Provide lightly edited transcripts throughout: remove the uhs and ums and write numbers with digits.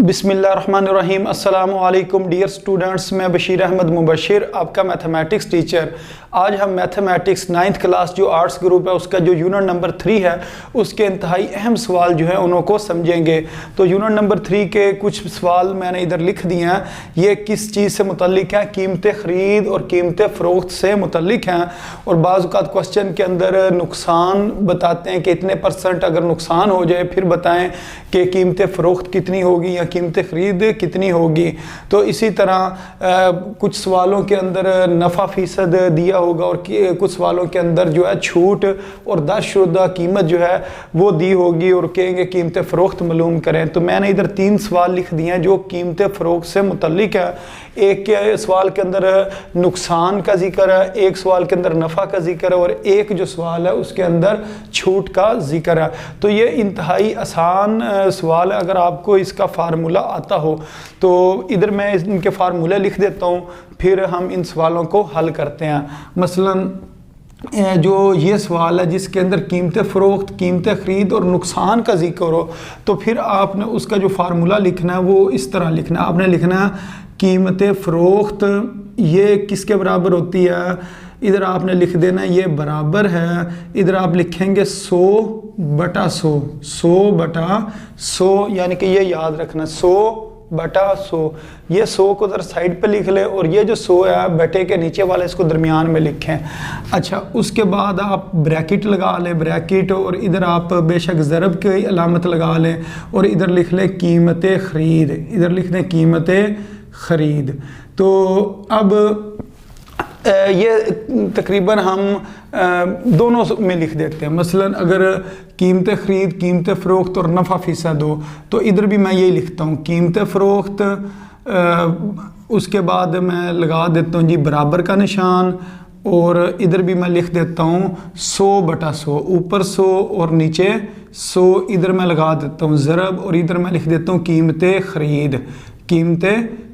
बिस्मिल्लाहिर्रहमानिर्रहीम। अस्सलामु अलैकुम डियर स्टूडेंट्स, मैं बशीर अहमद मुबशिर, आपका मैथमेटिक्स टीचर। आज हम मैथमेटिक्स 9th क्लास जो आर्ट्स ग्रुप है उसका जो यूनिट नंबर 3 है उसके इंतहाई अहम सवाल जो है उनको समझेंगे। तो यूनिट नंबर 3 के कुछ सवाल मैंने इधर लिख दिए हैं। ये किस चीज़ से मुतल्लिक हैं? कीमत ख़रीद और कीमत फ़रोख्त से मुतल्लिक हैं। और बाज़ औक़ात क्वेश्चन के अंदर नुकसान बताते हैं कि इतने % अगर नुकसान हो जाए फिर बताएं कि कीमत फ़रोख्त कितनी होगी या कीमत ख़रीद कितनी होगी। तो इसी तरह कुछ सवालों के अंदर नफ़ा फ़ीसद दिया होगा और कुछ सवालों के अंदर जो है छूट और दर्जशुदा कीमत जो है वो दी होगी और कहेंगे कीमत फ़रोख्त मालूम करें। तो मैंने इधर 3 सवाल लिख दिए हैं जो कीमत फ़रोख्त से मुतल्लिक है। एक के सवाल के अंदर नुकसान का जिक्र है, एक सवाल के अंदर नफ़ा का जिक्र है और एक जो सवाल है उसके अंदर छूट का जिक्र है। तो ये इंतहाई आसान सवाल है अगर आपको इसका फार्मूला आता हो। तो इधर मैं इनके फार्मूले लिख देता हूँ, फिर हम इन सवालों को हल करते हैं। मसलन जो ये सवाल है जिसके अंदर कीमत फ़रोख्त, कीमत ख़रीद और नुकसान का जिक्र हो, तो फिर आपने उसका जो फार्मूला लिखना है वो इस तरह लिखना है। आपने लिखना है कीमत फ़रोख्त ये किसके बराबर होती है, इधर आपने लिख देना ये बराबर है, इधर आप लिखेंगे 100/100, 100/100, यानी कि ये याद रखना 100/100। ये 100 को उधर साइड पे लिख ले और ये जो 100 है बटे के नीचे वाले इसको दरमियान में लिखें। अच्छा, उसके बाद आप ब्रैकेट लगा लें, ब्रैकेट, और इधर आप बेशक ज़रब की अलामत लगा लें और इधर लिख लें कीमत ख़रीद, इधर लिख दें कीमत ख़रीद। तो अब ये तकरीबन हम दोनों में लिख देते हैं। मसलन अगर कीमत ख़रीद, कीमत फ़रोख्त और नफ़ा फ़ीसद हो तो इधर भी मैं यही लिखता हूँ कीमत फ़रोख्त, उसके बाद मैं लगा देता हूँ जी बराबर का निशान और इधर भी मैं लिख देता हूँ 100/100, ऊपर 100 और नीचे 100, इधर मैं लगा देता हूँ ज़रब और इधर मैं लिख देता हूँ कीमत ख़रीद, कीमत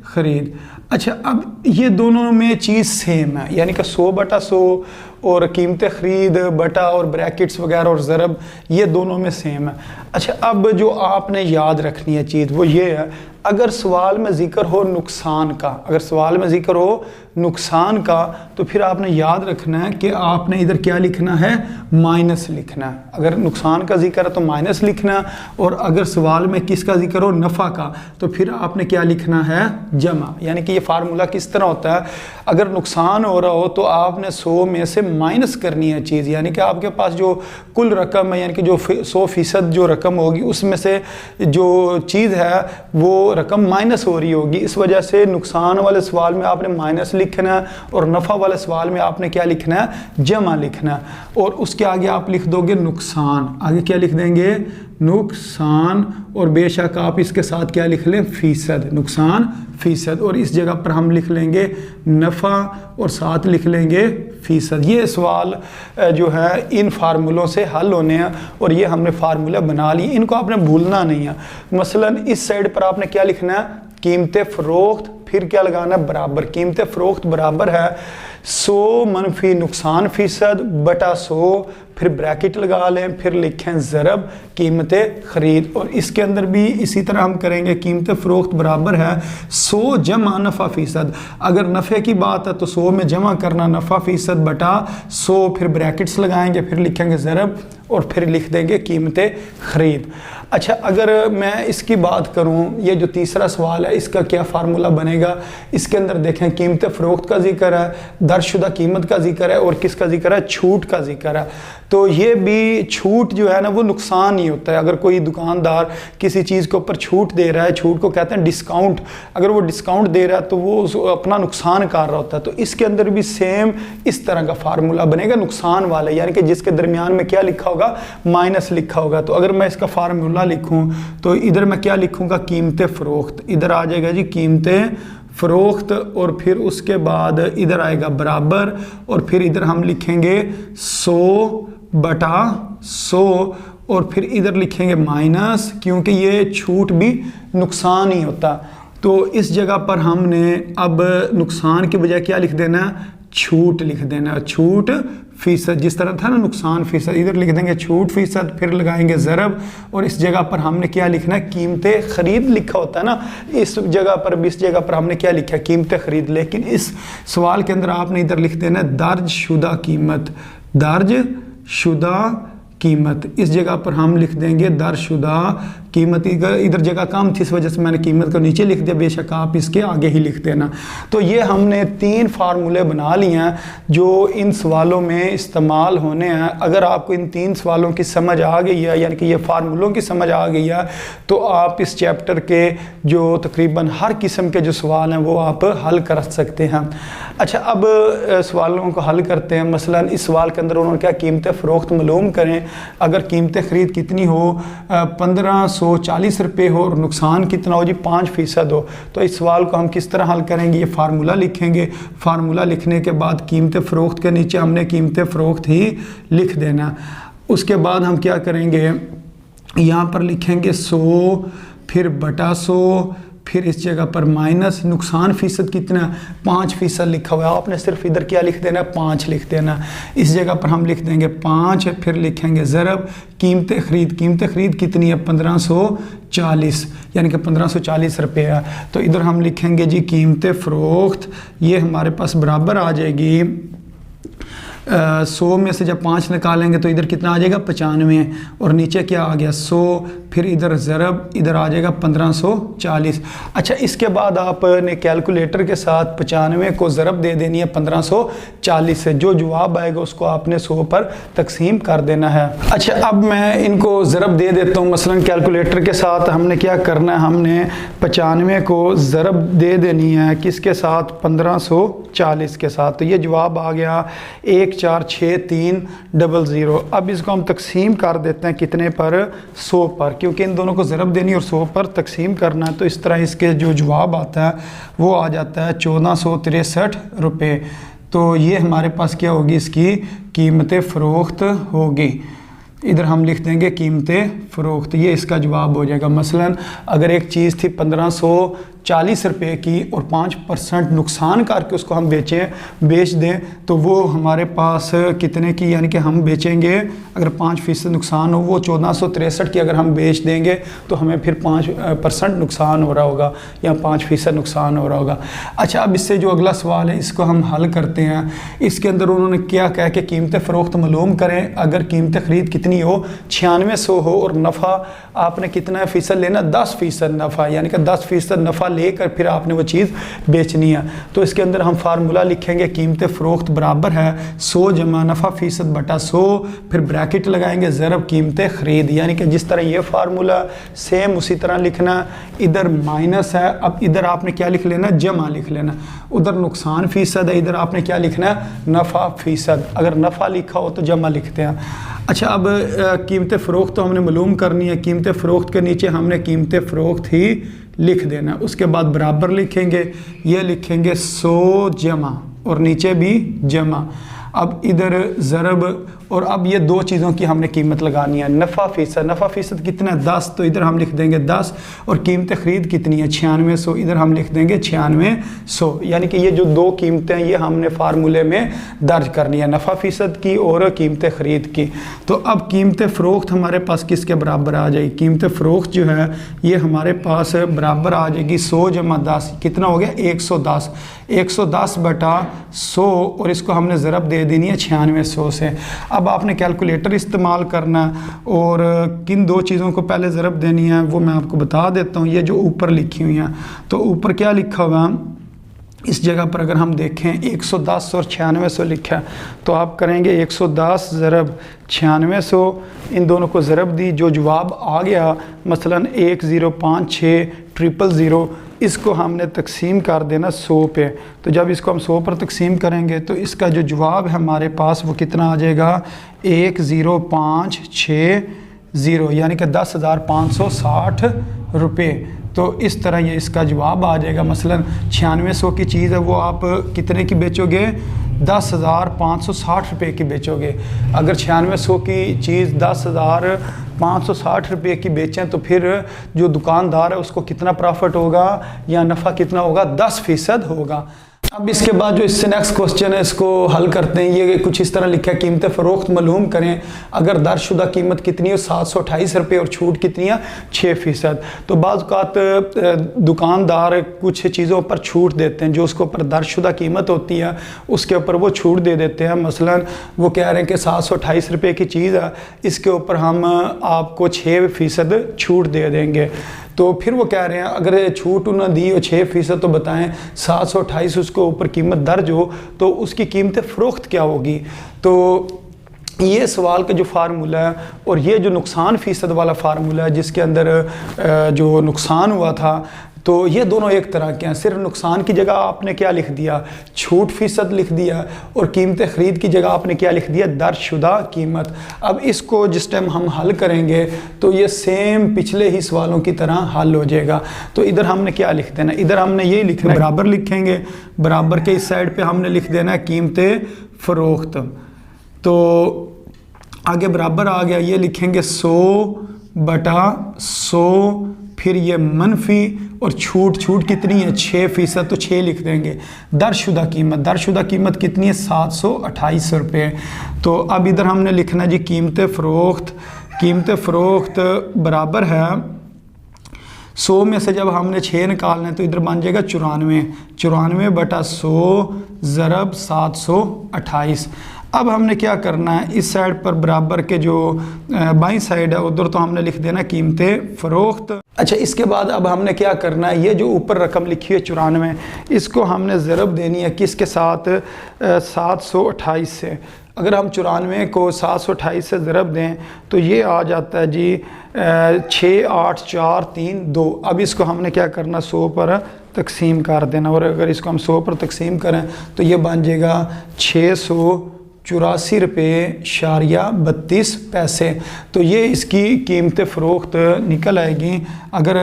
ख़रीद। अच्छा, अब ये दोनों में चीज़ सेम है, यानी कि 100/100 और कीमत ख़रीद बटा और ब्रैकेट्स वगैरह और ज़रब ये दोनों में सेम है। अच्छा, अब जो आपने याद रखनी है चीज़ वो ये है, अगर सवाल में ज़िक्र हो नुकसान का, अगर सवाल में ज़िक्र हो नुकसान का, तो फिर आपने याद रखना है कि आपने इधर क्या लिखना है, माइनस लिखना है। अगर नुकसान का जिक्र है तो माइनस लिखना है, और अगर सवाल में किसका जिक्र हो, नफ़ा का, तो फिर आपने क्या लिखना है, जमा। यानी कि ये फार्मूला किस तरह होता है, अगर नुकसान हो रहा हो तो आपने 100 में से माइनस करनी है चीज़, यानी कि आपके पास जो कुल रकम है, यानी कि जो 100% जो रकम होगी उसमें से जो चीज़ है वो रकम माइनस हो रही होगी। इस वजह से नुकसान वाले सवाल में आपने माइनस लिखना है और नफ़ा वाले सवाल में आपने क्या लिखना है, जमा लिखना है। और उसके आगे आप लिख दोगे नुकसान, आगे क्या लिख देंगे, नुकसान, और बेशक आप इसके साथ क्या लिख लें, फ़ीसद, नुकसान फ़ीसद, और इस जगह पर हम लिख लेंगे नफ़ा और साथ लिख लेंगे फ़ीसद। ये सवाल जो है इन फार्मूलों से हल होने हैं और ये हमने फार्मूला बना लिए, इनको आपने भूलना नहीं है। मसलन इस साइड पर आपने क्या लिखना है, कीमत फ़रोख्त, फिर क्या लगाना है, बराबर। कीमत फ़रोख्त बराबर है 100 मनफी नुकसान फ़ीसद बटा 100, फिर ब्रैकेट लगा लें, फिर लिखें ज़रब कीमत ख़रीद, और इसके अंदर भी इसी तरह हम करेंगे। कीमत फ़रोख्त बराबर है 100 जमा नफ़ा फ़ीसद। अगर नफ़े की बात है तो 100 में जमा करना नफ़ा फ़ीसद बटा 100, फिर ब्रैकेट्स लगाएंगे, फिर लिखेंगे ज़रब और फिर लिख देंगे कीमत ख़रीद। अच्छा, अगर मैं इसकी बात करूं, ये जो तीसरा सवाल है इसका क्या फार्मूला बनेगा, इसके अंदर देखें कीमत फ़रोख्त का जिक्र है, दर्जशुदा कीमत का जिक्र है और किसका जिक्र है, छूट का जिक्र है। तो ये भी छूट जो है ना वो नुकसान ही होता है। अगर कोई दुकानदार किसी चीज़ के ऊपर छूट दे रहा है, छूट को कहते हैं डिस्काउंट, अगर वो डिस्काउंट दे रहा है तो वो अपना नुकसान कर रहा होता है। तो इसके अंदर भी सेम इस तरह का फार्मूला बनेगा नुकसान वाला, यानी कि जिसके दरमियान में क्या लिखा होगा, माइनस लिखा होगा। तो अगर मैं इसका फार्मूला लिखूं तो इधर मैं क्या लिखूंगा, कीमत फ़रोख्त, इधर आ जाएगा जी कीमत फ़रोख्त, और फिर उसके बाद इधर आएगा बराबर, और फिर इधर हम लिखेंगे 100/100 और फिर इधर लिखेंगे माइनस, क्योंकि ये छूट भी नुकसान ही होता। तो इस जगह पर हमने अब नुकसान के बजाय क्या लिख देना है, छूट लिख देना, छूट फीसद, जिस तरह था ना नुकसान फीसद, इधर लिख देंगे छूट फीसद, फिर लगाएंगे ज़रब, और इस जगह पर हमने क्या लिखना है, कीमतें ख़रीद लिखा होता है ना, इस जगह पर इस जगह पर हमने क्या लिखा है, कीमतें ख़रीद, लेकिन इस सवाल के अंदर आपने इधर लिख देना दर्ज शुदा कीमत, दर्ज शुदा कीमत, इस जगह पर हम लिख देंगे दर्ज शुदा कीमत, इधर जगह कम थी इस वजह से मैंने कीमत को नीचे लिख दिया, बेशक आप इसके आगे ही लिख देना। तो ये हमने 3 फार्मूले बना लिए हैं जो इन सवालों में इस्तेमाल होने हैं। अगर आपको इन 3 सवालों की समझ आ गई है, यानी कि ये फार्मूलों की समझ आ गई है, तो आप इस चैप्टर के जो तकरीबन हर किस्म के जो सवाल हैं वो आप हल कर सकते हैं। अच्छा, अब सवालों को हल करते हैं। मसलन इस सवाल के अंदर उन्होंने क्या, कीमत फ़रोख्त मालूम करें, अगर कीमत ख़रीद कितनी हो, 1540 रुपये हो और नुकसान कितना हो जी, 5% हो, तो इस सवाल को हम किस तरह हल करेंगे, ये फार्मूला लिखेंगे। फार्मूला लिखने के बाद कीमत फ़रोख्त के नीचे हमने कीमत फ़रोख्त ही लिख देना। उसके बाद हम क्या करेंगे, यहाँ पर लिखेंगे 100, फिर बटा 100, फिर इस जगह पर माइनस नुकसान फ़ीसद कितना, 5% लिखा हुआ है, आपने सिर्फ इधर क्या लिख देना, 5 लिख देना। इस जगह पर हम लिख देंगे 5, फिर लिखेंगे ज़रब कीमत ख़रीद कितनी है, 1540, यानी कि 1540 रुपये है। तो इधर हम लिखेंगे जी कीमत फ़रोख्त, ये हमारे पास बराबर आ जाएगी 100 में से जब 5 निकालेंगे तो इधर कितना आ जाएगा, 95, और नीचे क्या आ गया 100, फिर इधर ज़रब, इधर आ जाएगा 1540। अच्छा, इसके बाद आपने कैलकुलेटर के साथ 95 को ज़रब दे देनी है 1540 से, जो जवाब आएगा उसको आपने 100 पर तकसीम कर देना है। अच्छा, अब मैं इनको ज़रब दे देता हूँ। मसलन कैलकुलेटर के साथ हमने क्या करना है, हमने 95 को ज़रब दे देनी है किसके साथ, 1540 के साथ। तो ये जवाब आ गया 146300। अब इसको हम तकसीम कर देते हैं कितने पर, 100 पर, क्योंकि इन दोनों को ज़रब देनी और 100 पर तकसीम करना है। तो इस तरह इसके जो जवाब आता है वो आ जाता है 1463 रुपये। तो ये हमारे पास क्या होगी, इसकी कीमत फ़रोख्त होगी। इधर हम लिख देंगे कीमत फ़रोख्त, ये इसका जवाब हो जाएगा। मसलन अगर एक चीज़ थी 1540 रुपये की और 5% नुकसान करके उसको हम बेच दें, तो वो हमारे पास कितने की, यानी कि हम बेचेंगे, अगर 5% नुकसान हो, वो 1463 की अगर हम बेच देंगे तो हमें फिर 5% नुकसान हो रहा होगा या 5% नुकसान हो रहा होगा। अच्छा, अब इससे जो अगला सवाल है इसको हम हल करते हैं। इसके अंदर उन्होंने क्या कहा कि कीमत फ़रोख्त मालूम करें, अगर कीमत ख़रीद कितनी हो, 9600 हो, और नफ़ा आपने कितना फ़ीसद लेना, 10% नफ़ा, यानी कि 10% नफ़ा लेकर फिर आपने वो चीज़ बेचनी है। तो इसके अंदर हम फार्मूला लिखेंगे, कीमत फ़रोख्त बराबर है 100 जमा नफ़ा फ़ीसद बटा 100, फिर ब्रैकेट लगाएंगे ज़रब कीमत ख़रीद, यानी कि जिस तरह ये फार्मूला सेम उसी तरह लिखना। इधर माइनस है, अब इधर आपने क्या लिख लेना, जमा लिख लेना। उधर नुकसान फ़ीसद है, इधर आपने क्या लिखना है, नफ़ा फ़ीसद। अगर नफ़ा लिखा हो तो जमा लिखते हैं। अच्छा, अब कीमत फ़रोख्त तो हमने मालूम करनी है। कीमत फ़रोख्त के नीचे हमने कीमत फ़रोख्त ही लिख देना। उसके बाद बराबर लिखेंगे, ये लिखेंगे 100 जमा और नीचे भी जमा। अब इधर ज़रब, और अब ये 2 चीज़ों की हमने कीमत लगानी है। नफ़ा फ़ीसद कितना है, 10, तो इधर हम लिख देंगे 10, और कीमत ख़रीद कितनी है, 9600, इधर हम लिख देंगे 9600। यानी कि ये जो 2 कीमतें हैं ये हमने फार्मूले में दर्ज करनी है, नफ़ा फ़ीसद की और कीमत ख़रीद की। तो अब कीमत फ़रोख्त हमारे पास किसके बराबर आ जाएगी, कीमत फ़रोख्त जो है ये हमारे पास बराबर आ जाएगी 100 जमा 10, कितना हो गया 110, 110 बटा 100, और इसको हमने ज़रब दे देनी है 9600 से। अब आपने कैलकुलेटर इस्तेमाल करना, और किन 2 चीज़ों को पहले ज़रब देनी है वो मैं आपको बता देता हूँ। ये जो ऊपर लिखी हुई हैं, तो ऊपर क्या लिखा हुआ है, इस जगह पर अगर हम देखें 110 और 9600 लिखा है, तो आप करेंगे 110 ज़रब 9600, इन दोनों को ज़रब दी, जो जवाब आ गया मसलन 1056000, इसको हमने तकसीम कर देना 100 पे। तो जब इसको हम 100 पर तकसीम करेंगे तो इसका जो जवाब है हमारे पास वो कितना आ जाएगा, 10560, यानी कि 10,560 रुपये। तो इस तरह ये इसका जवाब आ जाएगा। मसलन 9600 की चीज़ है, वो आप कितने की बेचोगे, 10,560 रुपये की बेचोगे। अगर 9600 की चीज़ 10,560 रुपये की बेचें तो फिर जो दुकानदार है उसको कितना प्रॉफिट होगा या नफ़ा कितना होगा, 10% होगा। अब इसके बाद जो इससे नेक्स्ट क्वेश्चन है इसको हल करते हैं। ये कुछ इस तरह लिखा है, कीमत फ़रोख्त मालूम करें अगर दर्जशुदा कीमत कितनी है 728 रुपये और छूट कितनी है 6%। तो बाज़ औक़ात दुकानदार कुछ चीज़ों पर छूट देते हैं, जो उसके ऊपर दर्जशुदा कीमत होती है उसके ऊपर वो छूट दे देते हैं। मसलन वो कह रहे हैं कि 728 रुपये की चीज़ है, इसके ऊपर हम आपको 6% छूट दे देंगे। तो फिर वो कह रहे हैं अगर छूट ना दी हो 6% तो बताएं 728 उसके ऊपर कीमत दर्ज हो तो उसकी कीमत फ़रोख्त क्या होगी। तो ये सवाल का जो फार्मूला है और ये जो नुकसान फ़ीसद वाला फार्मूला है जिसके अंदर जो नुकसान हुआ था, तो ये दोनों एक तरह के हैं। सिर्फ नुकसान की जगह आपने क्या लिख दिया, छूट फ़ीसद लिख दिया, और कीमत ख़रीद की जगह आपने क्या लिख दिया, दर्जशुदा कीमत। अब इसको जिस टाइम हम हल करेंगे तो ये सेम पिछले ही सवालों की तरह हल हो जाएगा। तो इधर हमने क्या लिख देना, इधर हमने यही लिखना है, बराबर लिखेंगे, बराबर के इस साइड पे हमने लिख देना है कीमत फ़रोख्त। तो आगे बराबर आ गया, ये लिखेंगे 100/100, फिर ये मनफी और छूट कितनी है 6%, तो 6 लिख देंगे। दर्जशुदा कीमत कितनी है 728 रुपये। तो अब इधर हमने लिखना है जी कीमत फ़रोख्त बराबर है 100 में से जब हमने 6 निकालना है तो इधर बन जाएगा 94/100 ज़रब 728। अब हमने क्या करना है, इस साइड पर बराबर के जो बाईं साइड है उधर तो हमने लिख देना कीमत फ़रोख्त। अच्छा, इसके बाद अब हमने क्या करना है, ये जो ऊपर रकम लिखी है 94, इसको हमने ज़रब देनी है किसके साथ, 728 से। अगर हम 94 को 728 से ज़रब दें तो ये आ जाता है जी 68432। अब इसको हमने क्या करना, 100 पर तकसीम कर देना, और अगर इसको हम 100 पर तकसीम करें तो ये बन जाएगा 684 रुपये 32 तो ये इसकी कीमत फ़रोख्त निकल आएगी। अगर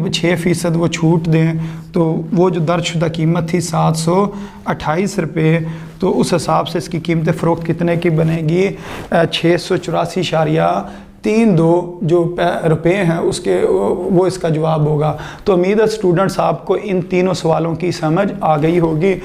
6% वो छूट दें तो वो जो दर्जशुदा कीमत थी 728 रुपये, तो उस हिसाब से इसकी कीमत फ़रोख्त कितने की बनेगी, 684.32 जो रुपये हैं उसके, वो इसका जवाब होगा। तो उम्मीद है स्टूडेंट्स आपको इन तीनों सवालों की समझ आ गई होगी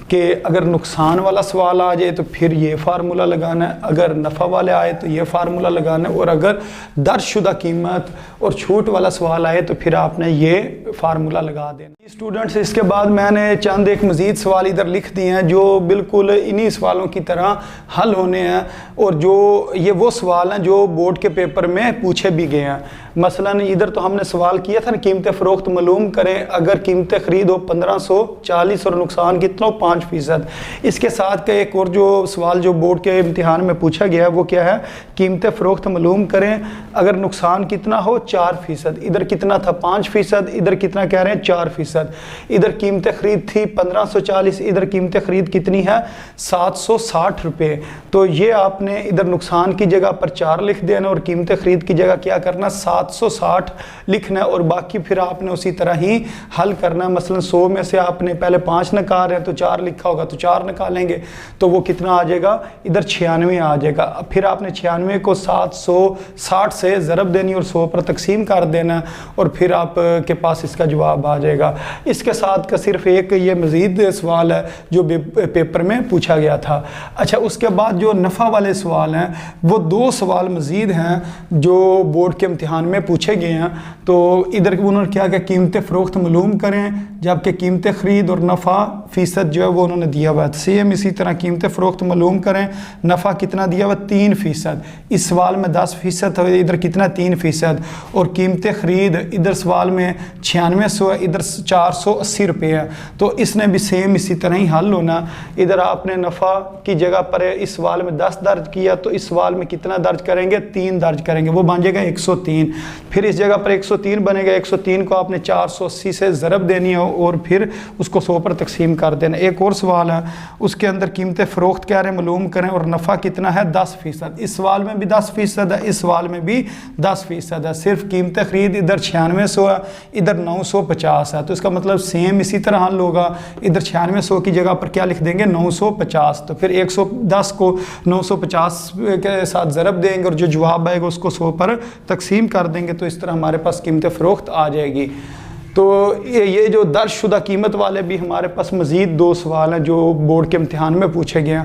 कि अगर नुकसान वाला सवाल आ जाए तो फिर ये फार्मूला लगाना है, अगर नफ़ा वाले आए तो ये फार्मूला लगाना है, और अगर दर्जशुदा कीमत और छूट वाला सवाल आए तो फिर आपने ये फार्मूला लगा देना। स्टूडेंट्स, इसके बाद मैंने चंद एक मज़ीद सवाल इधर लिख दिए हैं जो बिल्कुल इन्हीं सवालों की तरह हल होने हैं, और जो ये वो सवाल हैं जो बोर्ड के पेपर में पूछे भी गए हैं। मसलन इधर तो हमने सवाल किया था ना, कीमत फ़रोख्त मालूम करें अगर कीमत ख़रीद हो 1540 और नुकसान कितना हो 5%। इसके साथ का एक और जो सवाल जो बोर्ड के इम्तिहान में पूछा गया है वो क्या है, कीमत फ़रोख्त मालूम करें अगर नुकसान कितना हो 4%। इधर कितना था 5%, इधर कितना कह रहे हैं 4%। इधर कीमत ख़रीद थी 1540, इधर कीमत ख़रीद कितनी है 760 रुपये। तो ये आपने इधर नुकसान की जगह पर 4 लिख देना और कीमत ख़रीद की जगह क्या करना 760 लिखना है, और बाकी फिर आपने उसी तरह ही हल करना है। मसलन 100 में से आपने पहले 5 निकाल रहे हैं तो 4 लिखा होगा तो 4 निकालेंगे तो वो कितना आ जाएगा, इधर 96 आ जाएगा। फिर आपने 96 को 760 से ज़रब देनी और 100 पर तकसीम कर देना, और फिर आपके पास इसका जवाब आ जाएगा। इसके साथ का सिर्फ एक ये मज़ीद सवाल है जो पेपर में पूछा गया था। अच्छा, उसके बाद जो नफ़ा वाले सवाल हैं वो 2 सवाल मज़ीद हैं जो बोर्ड के इम्तिहान में पूछे गए हैं। तो इधर उन्होंने क्या किया, कीमत फ़रोख्त मालूम करें, जबकि कीमत ख़रीद और नफ़ा फ़ीसद जो है वो उन्होंने दिया हुआ है। सेम इसी तरह कीमत फ़रोख्त मालूम करें, नफ़ा कितना दिया हुआ 3%। इस सवाल में 10% है, इधर कितना 3%। और कीमत ख़रीद इधर सवाल में 9600 है, इधर 480 रुपये है। तो इसने भी सेम इसी तरह ही हल होना। इधर आपने नफ़ा की जगह पर इस सवाल में 10 दर्ज किया तो इस सवाल में कितना दर्ज करेंगे 3 दर्ज करेंगे, वो बन जाएगा 103। फिर इस जगह पर 103 बनेगा, 103 को आपने 480 से ज़रब देनी हो और फिर उसको 100 पर तकसीम कर देना। एक और सवाल है उसके अंदर कीमत फ़रोख्त क्या है मालूम करें और नफ़ा कितना है 10%। इस सवाल में भी 10% है, इस सवाल में भी 10% है। सिर्फ कीमत ख़रीद इधर 9600 है, इधर 950 है। तो इसका मतलब सेम इसी तरह हल होगा। इधर 9600 की जगह पर क्या लिख देंगे 950। तो फिर 110 को 950 के साथ ज़रब देंगे और जो जवाब आएगा उसको 100 पर तकसीम कर देंगे, तो इस तरह हमारे पास कीमत फ़रोख्त आ जाएगी। تو یہ جو درج شدہ قیمت والے بھی ہمارے پاس مزید 2 سوال ہیں جو بورڈ کے امتحان میں پوچھے گئے ہیں۔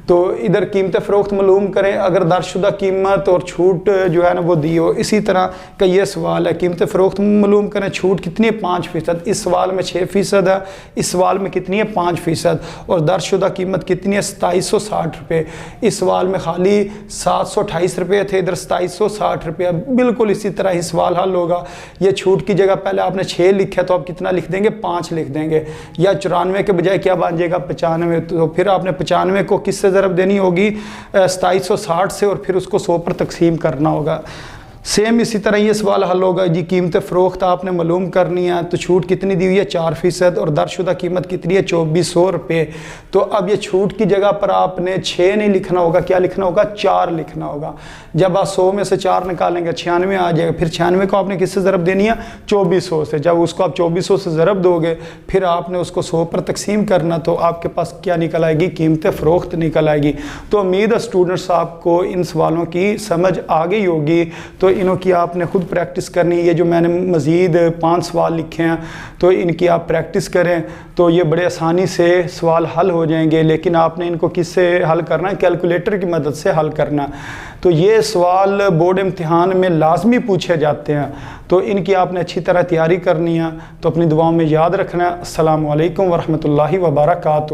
تو ادھر قیمت فروخت معلوم کریں، اگر درج شدہ قیمت اور چھوٹ جو ہے نا وہ دی ہو۔ اسی طرح کا یہ سوال ہے، قیمت فروخت معلوم کریں، چھوٹ کتنی ہے 5%، اس سوال میں 6% ہے، اس سوال میں کتنی ہے 5%، اور درج شدہ قیمت کتنی ہے 2760 روپے، اس سوال میں خالی 728 روپے تھے، ادھر 2760 روپے۔ بالکل اسی طرح ہی سوال حل ہوگا، یہ چھوٹ کی جگہ پہلے آپ نے 6 لکھا ہے تو آپ کتنا لکھ دیں گے 5 لکھ دیں گے، یا 94 کے بجائے کیا بن جائے گا 95، تو پھر آپ نے 95 کو کس سے ضرب دینی ہوگی 2760 سے، اور پھر اس کو 100 پر تقسیم کرنا ہوگا۔ سیم اسی طرح یہ سوال حل ہوگا جی، قیمت فروخت آپ نے معلوم کرنی ہے، تو چھوٹ کتنی دی ہوئی ہے 4%، اور درج شدہ قیمت کتنی ہے 2400 روپے۔ تو اب یہ چھوٹ کی جگہ پر آپ نے 6 نہیں لکھنا ہوگا، کیا لکھنا ہوگا 4 لکھنا ہوگا۔ جب آپ 100 میں سے 4 نکالیں گے 96 آ جائے گا، پھر 96 کو آپ نے کس سے ضرب دینی ہے 2400 سے، جب اس کو آپ 2400 سے ضرب دو گے پھر آپ نے اس کو 100 پر تقسیم کرنا، تو آپ کے پاس کیا نکل آئے گی قیمت فروخت نکل آئے گی۔ تو امید ہے اسٹوڈنٹس آپ کو ان سوالوں کی سمجھ آ گئی ہوگی، تو انہوں کی آپ نے خود پریکٹس کرنی ہے۔ یہ جو میں نے مزید 5 سوال لکھے ہیں تو ان کی آپ پریکٹس کریں تو یہ بڑے آسانی سے سوال حل ہو جائیں گے، لیکن آپ نے ان کو کس سے حل کرنا ہے، کیلکولیٹر کی مدد سے حل کرنا۔ تو یہ سوال بورڈ امتحان میں لازمی پوچھے جاتے ہیں، تو ان کی آپ نے اچھی طرح تیاری کرنی ہے، تو اپنی دعاؤں میں یاد رکھنا ہے۔ السلام علیکم ورحمۃ اللہ وبرکاتہ۔